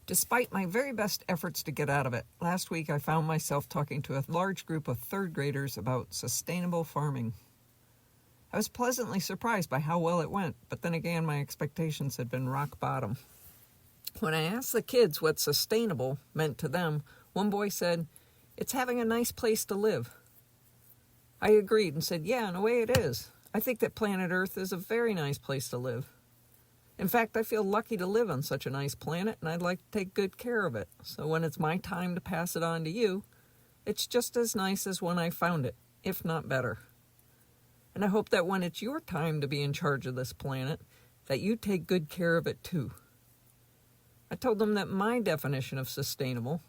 Despite my very best efforts to get out of it, last week I found myself talking to a large group of third graders about sustainable farming. I was pleasantly surprised by how well it went, but then again my expectations had been rock bottom. When I asked the kids what sustainable meant to them, one boy said, "It's having a nice place to live." I agreed and said, "Yeah, in a way it is. I think that planet Earth is a very nice place to live. In fact, I feel lucky to live on such a nice planet, and I'd like to take good care of it. So when it's my time to pass it on to you, it's just as nice as when I found it, if not better. And I hope that when it's your time to be in charge of this planet, that you take good care of it too." I told them that my definition of sustainable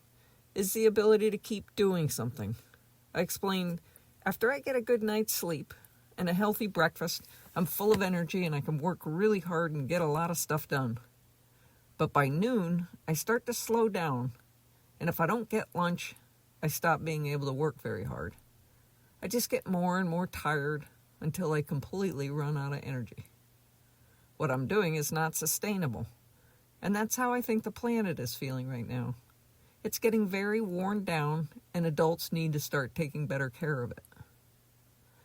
is the ability to keep doing something. I explained, after I get a good night's sleep and a healthy breakfast, I'm full of energy and I can work really hard and get a lot of stuff done. But by noon, I start to slow down, and if I don't get lunch, I stop being able to work very hard. I just get more and more tired until I completely run out of energy. What I'm doing is not sustainable, and that's how I think the planet is feeling right now. It's getting very worn down, and adults need to start taking better care of it.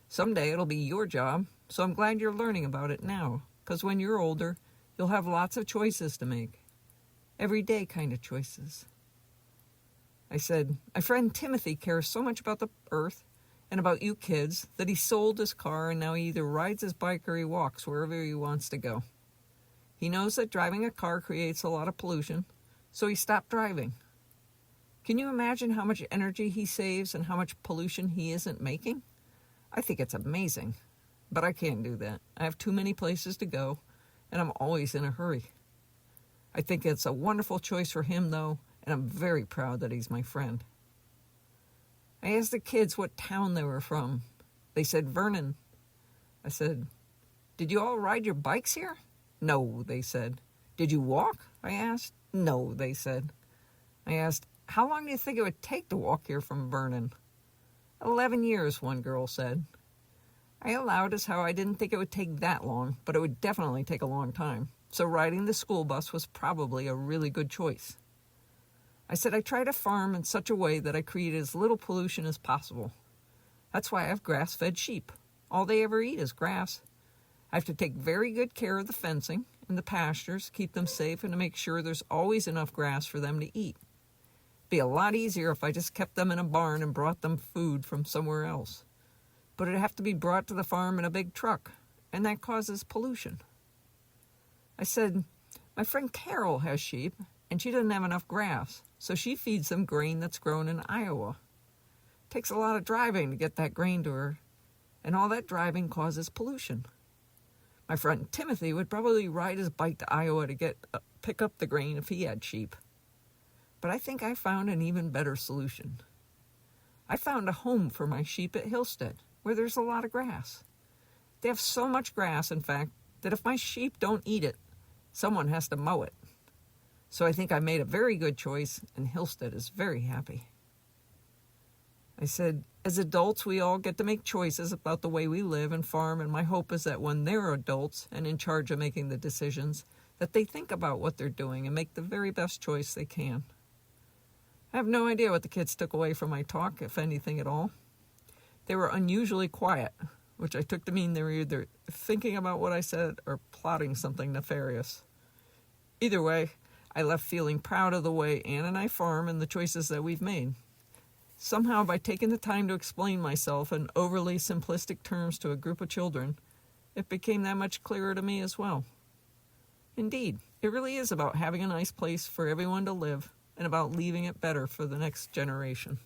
Someday it'll be your job, so I'm glad you're learning about it now, because when you're older, you'll have lots of choices to make. Everyday kind of choices. I said, my friend Timothy cares so much about the earth and about you kids that he sold his car and now he either rides his bike or he walks wherever he wants to go. He knows that driving a car creates a lot of pollution, so he stopped driving. Can you imagine how much energy he saves and how much pollution he isn't making? I think it's amazing, but I can't do that. I have too many places to go, and I'm always in a hurry. I think it's a wonderful choice for him, though, and I'm very proud that he's my friend. I asked the kids what town they were from. They said Vernon. I said, "Did you all ride your bikes here?" "No," they said. "Did you walk?" I asked. "No," they said. I asked, "How long do you think it would take to walk here from Vernon?" 11 years, one girl said. I allowed as how I didn't think it would take that long, but it would definitely take a long time. So riding the school bus was probably a really good choice. I said I try to farm in such a way that I create as little pollution as possible. That's why I have grass-fed sheep. All they ever eat is grass. I have to take very good care of the fencing and the pastures, keep them safe, and to make sure there's always enough grass for them to eat. Be a lot easier if I just kept them in a barn and brought them food from somewhere else. But it'd have to be brought to the farm in a big truck, and that causes pollution. I said, my friend Carol has sheep, and she doesn't have enough grass, so she feeds them grain that's grown in Iowa. It takes a lot of driving to get that grain to her, and all that driving causes pollution. My friend Timothy would probably ride his bike to Iowa to pick up the grain if he had sheep. But I think I found an even better solution. I found a home for my sheep at Hillstead, where there's a lot of grass. They have so much grass, in fact, that if my sheep don't eat it, someone has to mow it. So I think I made a very good choice, and Hillstead is very happy. I said, as adults, we all get to make choices about the way we live and farm, and my hope is that when they're adults and in charge of making the decisions, that they think about what they're doing and make the very best choice they can. I have no idea what the kids took away from my talk, if anything at all. They were unusually quiet, which I took to mean they were either thinking about what I said or plotting something nefarious. Either way, I left feeling proud of the way Ann and I farm and the choices that we've made. Somehow, by taking the time to explain myself in overly simplistic terms to a group of children, it became that much clearer to me as well. Indeed, it really is about having a nice place for everyone to live, and about leaving it better for the next generation.